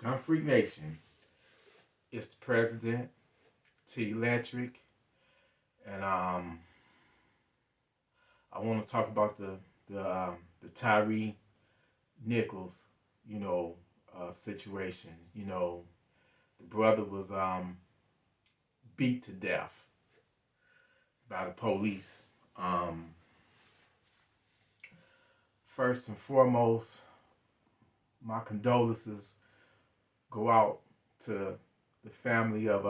Gunfreak Nation. It's the president, TElectrik, and I want to talk about the Tyree Nichols, situation. The brother was beat to death by the police. Um, First and foremost, my condolences go out to the family of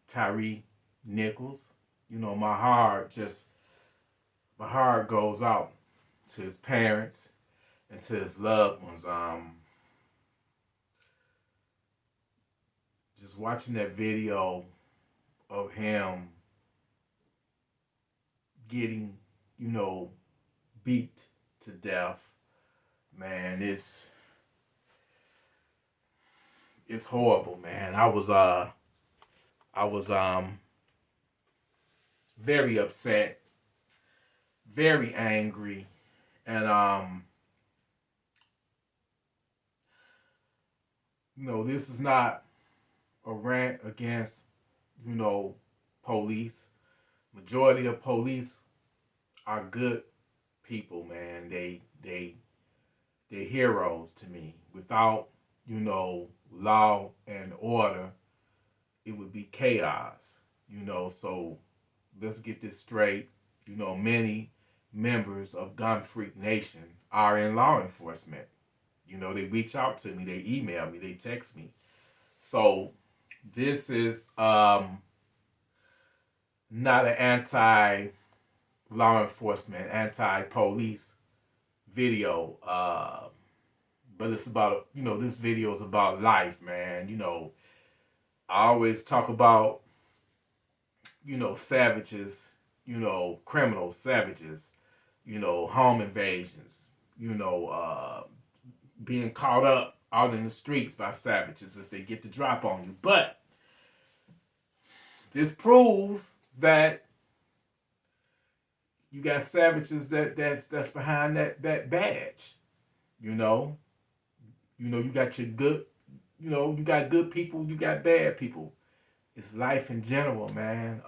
Tyree Nichols. My heart goes out to his parents and to his loved ones. Just watching that video of him getting, beat to death, man, it's horrible, man. I was very upset, very angry, and this is not a rant against, police. Majority of police are good people, man. They're heroes to me. Without, law and order, it would be chaos. So let's get this straight. Many members of Gunfreak Nation are in law enforcement. They reach out to me, they email me, they text me. So this is not an anti-law enforcement, anti-police video, but it's about, this video is about life, man. I always talk about, savages, criminals, savages, home invasions, being caught up out in the streets by savages if they get the drop on you. But this proves that you got savages that's behind that badge. You got your good, you got good people, you got bad people. It's life in general, man.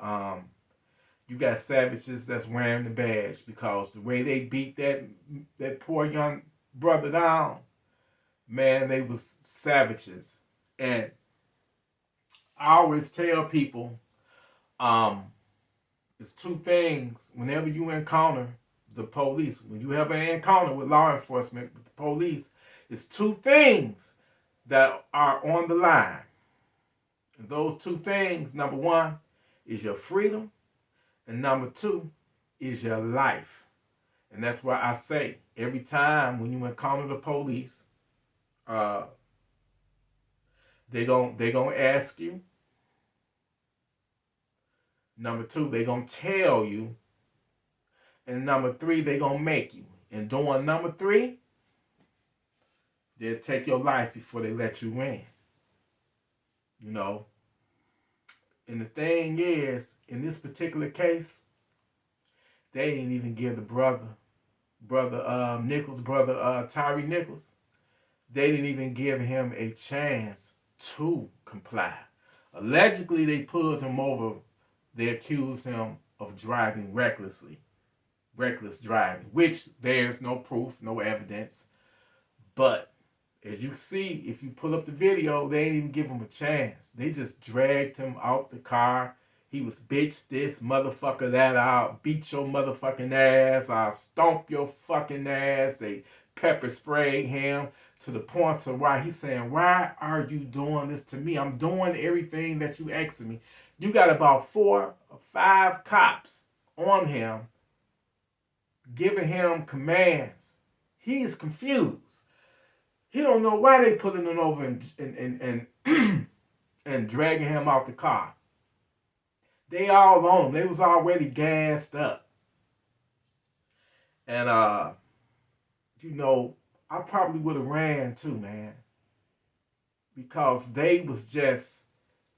You got savages that's wearing the badge because the way they beat that poor young brother down, man, they was savages. And I always tell people, it's two things whenever you encounter the police. When you have an encounter with law enforcement, with the police, it's two things that are on the line. And those two things, number one, is your freedom, and number two is your life. And that's why I say every time when you encounter the police, they gonna ask you. Number two, they gonna tell you. And number three, they gonna make you. And doing number three, they'll take your life before they let you in. And the thing is, in this particular case, they didn't even give the brother Nichols, Tyree Nichols, they didn't even give him a chance to comply. Allegedly, they pulled him over. They accused him of driving recklessly. Reckless driving, which there's no proof, no evidence. But as you see, if you pull up the video, they didn't even give him a chance. They just dragged him out the car. He was bitch this, motherfucker that, I'll beat your motherfucking ass, I'll stomp your fucking ass. They pepper sprayed him to the point to why he's saying, why are you doing this to me? I'm doing everything that you asked me. You got about 4 or 5 cops on him, giving him commands. He's confused. He don't know why they pulling him over and and dragging him out the car. They all on him. They was already gassed up. And I probably would have ran too, man. Because they was just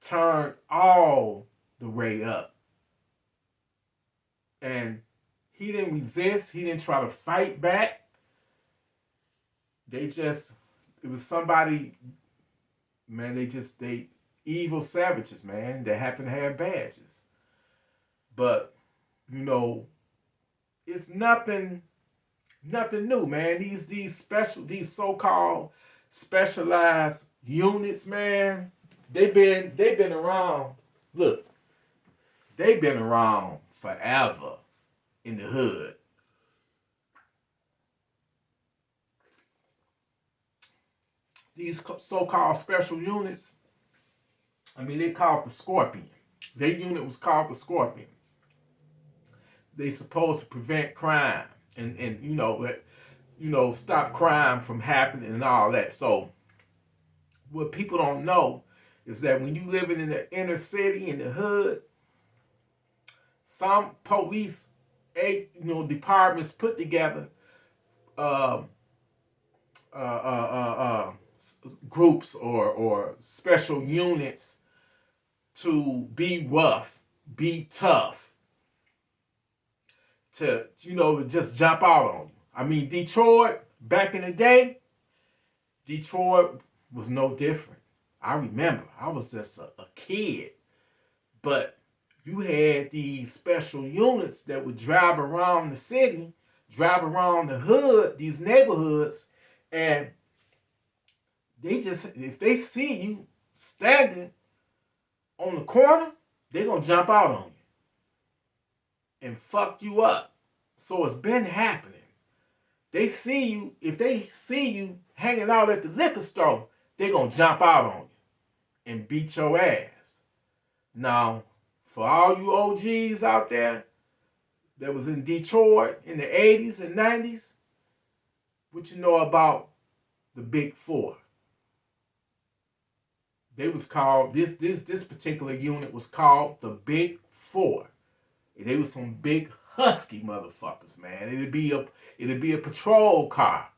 turned all the way up. And he didn't resist. He didn't try to fight back. It was somebody man, they evil savages, man, that happen to have badges. But, you know, it's nothing new, man. These so-called specialized units, man, they've been around. Look, they've been around forever in the hood. These so-called special units, I mean, they called the Scorpion. Their unit was called the Scorpion. They supposed to prevent crime and stop crime from happening and all that. So what people don't know is that when you living in the inner city in the hood, some police departments put together uh, uh, uh, uh, groups or special units to be rough, be tough, to just jump out on you. I mean, Detroit back in the day, Detroit was no different. I remember I was just a kid, but you had these special units that would drive around the city, drive around the hood, these neighborhoods, and if they see you standing on the corner, they're gonna jump out on you and fuck you up. So it's been happening. If they see you hanging out at the liquor store, they're gonna jump out on you and beat your ass. Now, for all you OGs out there that was in Detroit in the 80s and 90s, what you know about the Big Four? They was called this particular unit was called the Big Four. And they was some big husky motherfuckers, man. It'd be a patrol car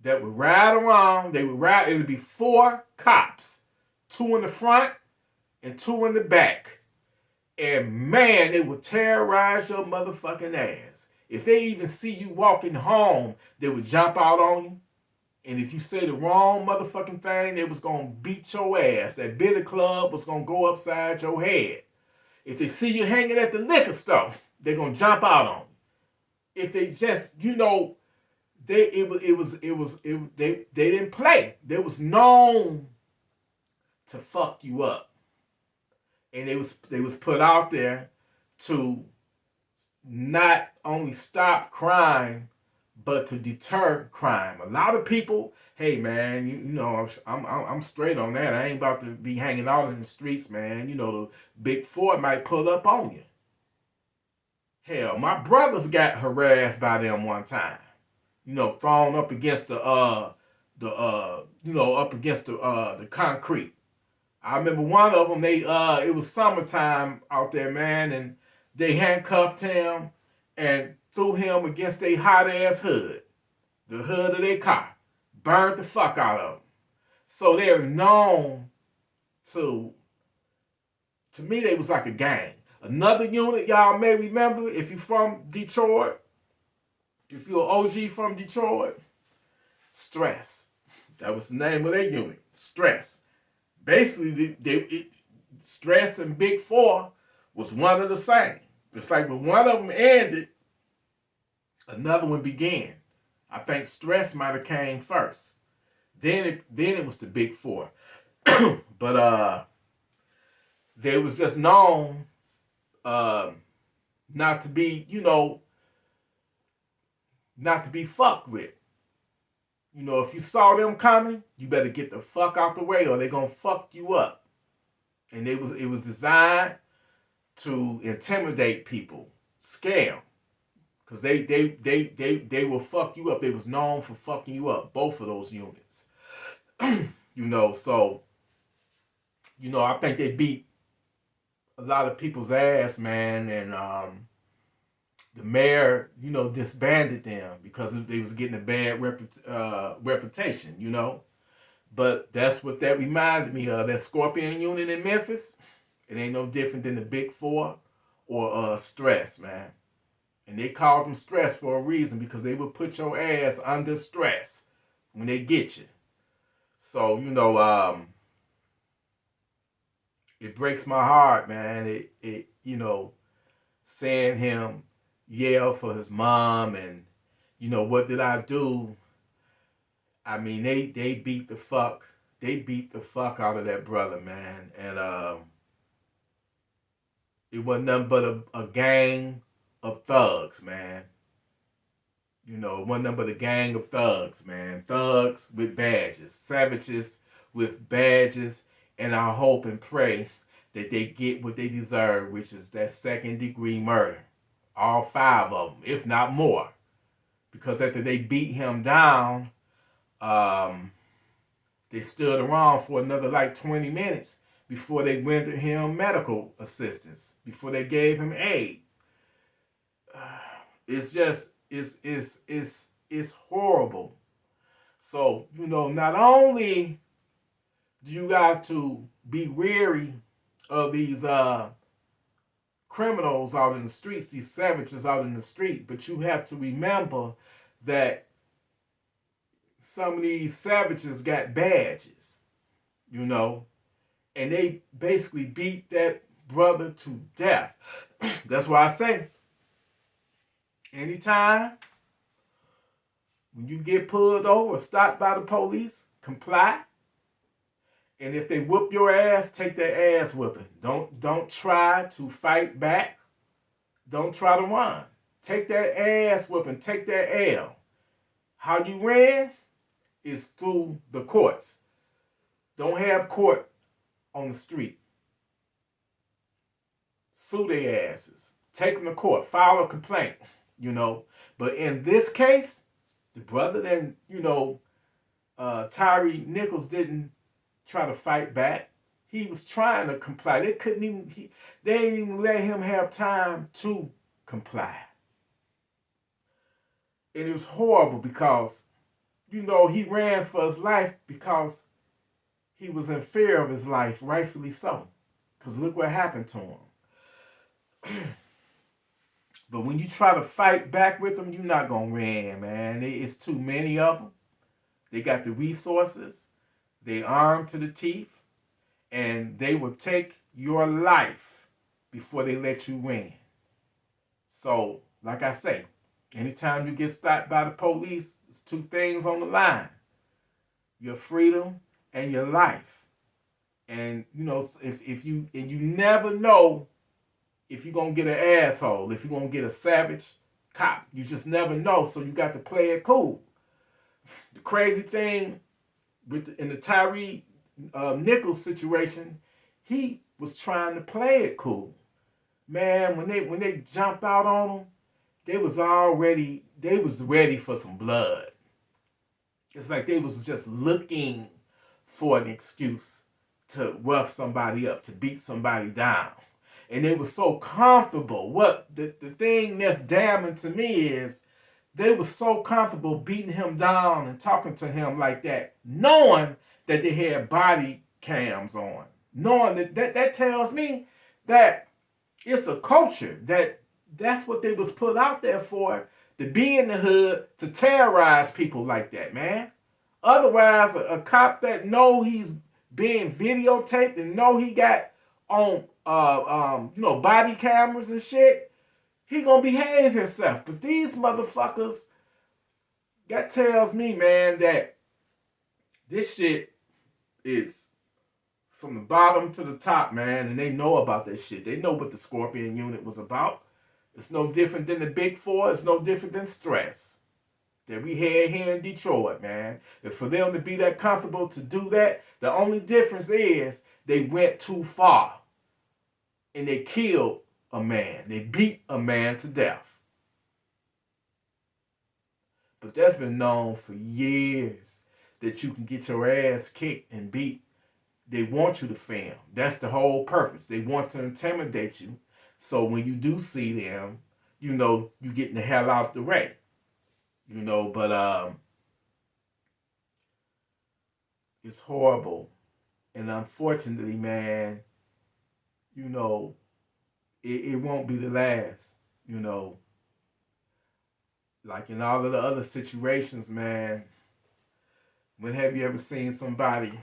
that would ride around. It would be 4 cops, 2 in the front and 2 in the back. And man, they would terrorize your motherfucking ass. If they even see you walking home, they would jump out on you. And if you say the wrong motherfucking thing, they was gonna beat your ass. That billy club was gonna go upside your head. If they see you hanging at the liquor store, they're gonna jump out on you. If they just, they didn't play. They was known to fuck you up. And they was put out there to not only stop crime, but to deter crime. A lot of people, hey man, I'm straight on that. I ain't about to be hanging out in the streets, man. The Big Four might pull up on you. Hell, my brothers got harassed by them one time. Thrown up against the concrete. I remember one of them. It was summertime out there, man, and they handcuffed him and threw him against a hot ass hood, the hood of their car, burned the fuck out of him. So they're known to me, they was like a gang. Another unit y'all may remember if you're from Detroit, if you're an OG from Detroit, Stress. That was the name of their unit, Stress. Basically, Stress and Big Four was one of the same. It's like when one of them ended, another one began. I think Stress might have came first. Then it was the Big Four. But they was just known not to be, not to be fucked with. If you saw them coming, you better get the fuck out the way or they're gonna fuck you up. And it was designed to intimidate people, scare them. Because they will fuck you up. They was known for fucking you up, both of those units. So, I think they beat a lot of people's ass, man, and the mayor, disbanded them because they was getting a bad reputation, But that's what that reminded me of. That Scorpion unit in Memphis, it ain't no different than the Big Four or Stress, man. And they called them Stress for a reason because they would put your ass under stress when they get you. So, it breaks my heart, man. It seeing him yell for his mom and what did I do? I mean, they beat the fuck out of that brother, man. And it wasn't nothing but a gang of thugs, man. It wasn't nothing but a gang of thugs, man. Thugs with badges, savages with badges, and I hope and pray that they get what they deserve, which is that second-degree murder. All five of them, if not more. Because after they beat him down, they stood around for another like 20 minutes before they rendered him medical assistance, before they gave him aid. It's just, it's horrible. So, not only do you have to be wary of these criminals out in the streets, these savages out in the street, but you have to remember that some of these savages got badges, and they basically beat that brother to death. That's why I say, anytime when you get pulled over or stopped by the police, comply. And if they whoop your ass, take their ass whooping. Don't try to fight back. Don't try to run. Take that ass whooping. Take that L. How you ran is through the courts. Don't have court on the street. Sue their asses. Take them to court. File a complaint, But in this case, the brother then, Tyree Nichols didn't try to fight back. He was trying to comply. They didn't even let him have time to comply. And it was horrible because, he ran for his life because he was in fear of his life, rightfully so. Because look what happened to him. But when you try to fight back with them, you're not going to win, man. It's too many of them. They got the resources. They armed to the teeth. And they will take your life before they let you win. So, like I say, anytime you get stopped by the police, there's two things on the line. Your freedom and your life. And, if you never know if you're going to get an asshole, if you're going to get a savage cop. You just never know, so you got to play it cool. The crazy thing in the Tyree Nichols situation, he was trying to play it cool. Man, when they jumped out on him, they was ready for some blood. It's like they was just looking for an excuse to rough somebody up, to beat somebody down. And they were so comfortable. What the thing that's damning to me is they were so comfortable beating him down and talking to him like that, knowing that they had body cams on. Knowing that tells me that it's a culture, that's what they was put out there for, to be in the hood, to terrorize people like that, man. Otherwise, a cop that know he's being videotaped and know he got on body cameras and shit, he gonna behave himself. But these motherfuckers, that tells me, man, that this shit is from the bottom to the top, man, and they know about that shit. They know what the Scorpion unit was about. It's no different than the Big Four. It's no different than Stress that we had here in Detroit, man. And for them to be that comfortable to do that, the only difference is they went too far. And they killed a man. They beat a man to death. But that's been known for years, that you can get your ass kicked and beat. They want you to film. That's the whole purpose. They want to intimidate you. So when you do see them, you're getting the hell out the way. But it's horrible. And unfortunately, man, it won't be the last, Like in all of the other situations, man, when have you ever seen somebody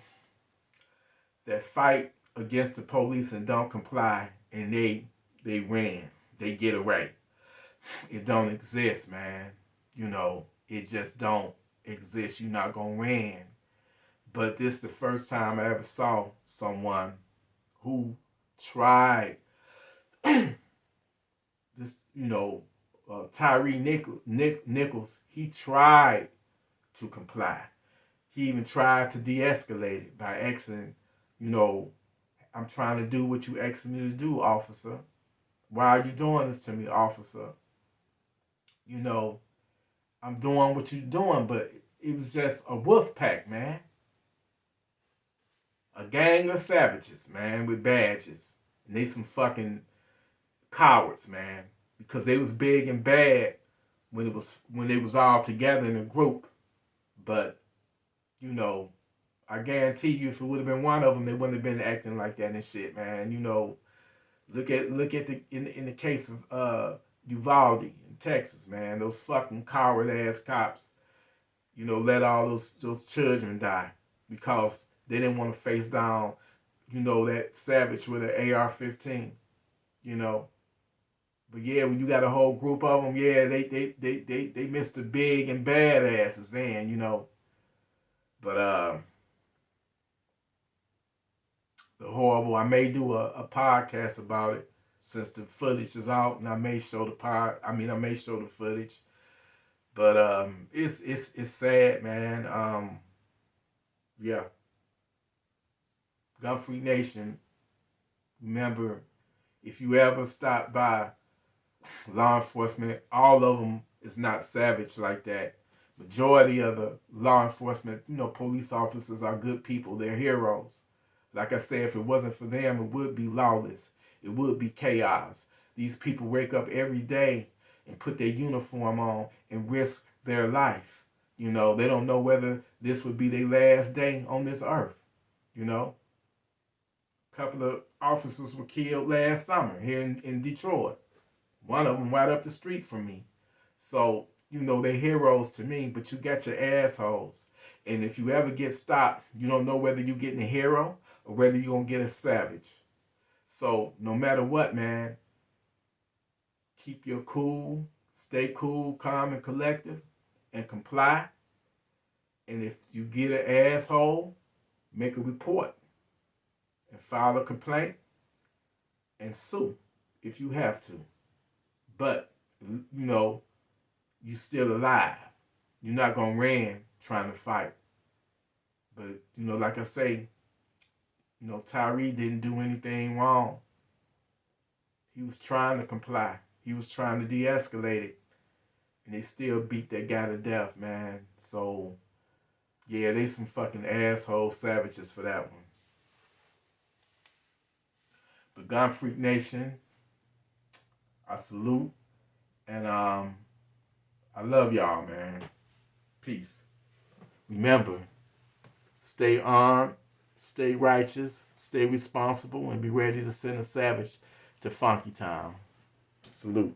that fight against the police and don't comply, and they ran, they get away. It don't exist, man. You know, it just don't exist. You're not gonna win. But this is the first time I ever saw someone who tried this, Tyree Nichols, he tried to comply. He even tried to de-escalate it by asking, you know, I'm trying to do what you asked me to do, officer. Why are you doing this to me, officer? You know, I'm doing what you're doing, but it was just a wolf pack, man. A gang of savages, man, with badges. And they some fucking cowards, man. Because they was big and bad when they was all together in a group. But, you know, I guarantee you if it would have been one of them, they wouldn't have been acting like that and shit, man. You know, look at the in the case of Uvalde in Texas, man. Those fucking coward ass cops, let all those children die because they didn't want to face down, that savage with an AR-15, you know. But yeah, when you got a whole group of them, yeah, they missed the big and bad asses then, But the horrible. I may do a podcast about it since the footage is out, and I may show I may show the footage. But it's sad, man. Yeah. Gunfreak Nation. Remember, if you ever stop by law enforcement, all of them is not savage like that. Majority of the law enforcement, police officers are good people. They're heroes. Like I said, if it wasn't for them, it would be lawless. It would be chaos. These people wake up every day and put their uniform on and risk their life. They don't know whether this would be their last day on this earth. A couple of officers were killed last summer here in Detroit. One of them right up the street from me. So, they're heroes to me, but you got your assholes. And if you ever get stopped, you don't know whether you're getting a hero or whether you're going to get a savage. So, no matter what, man, keep your cool, stay cool, calm, and collective, and comply. And if you get an asshole, make a report and file a complaint and sue if you have to. But, you still alive. You're not going to run trying to fight. But, like I say, Tyree didn't do anything wrong. He was trying to comply. He was trying to de-escalate it. And they still beat that guy to death, man. So, yeah, they some fucking asshole savages for that one. But Gunfreak Nation, I salute. And I love y'all, man. Peace. Remember, stay armed, stay righteous, stay responsible, and be ready to send a savage to Funky Town. Salute.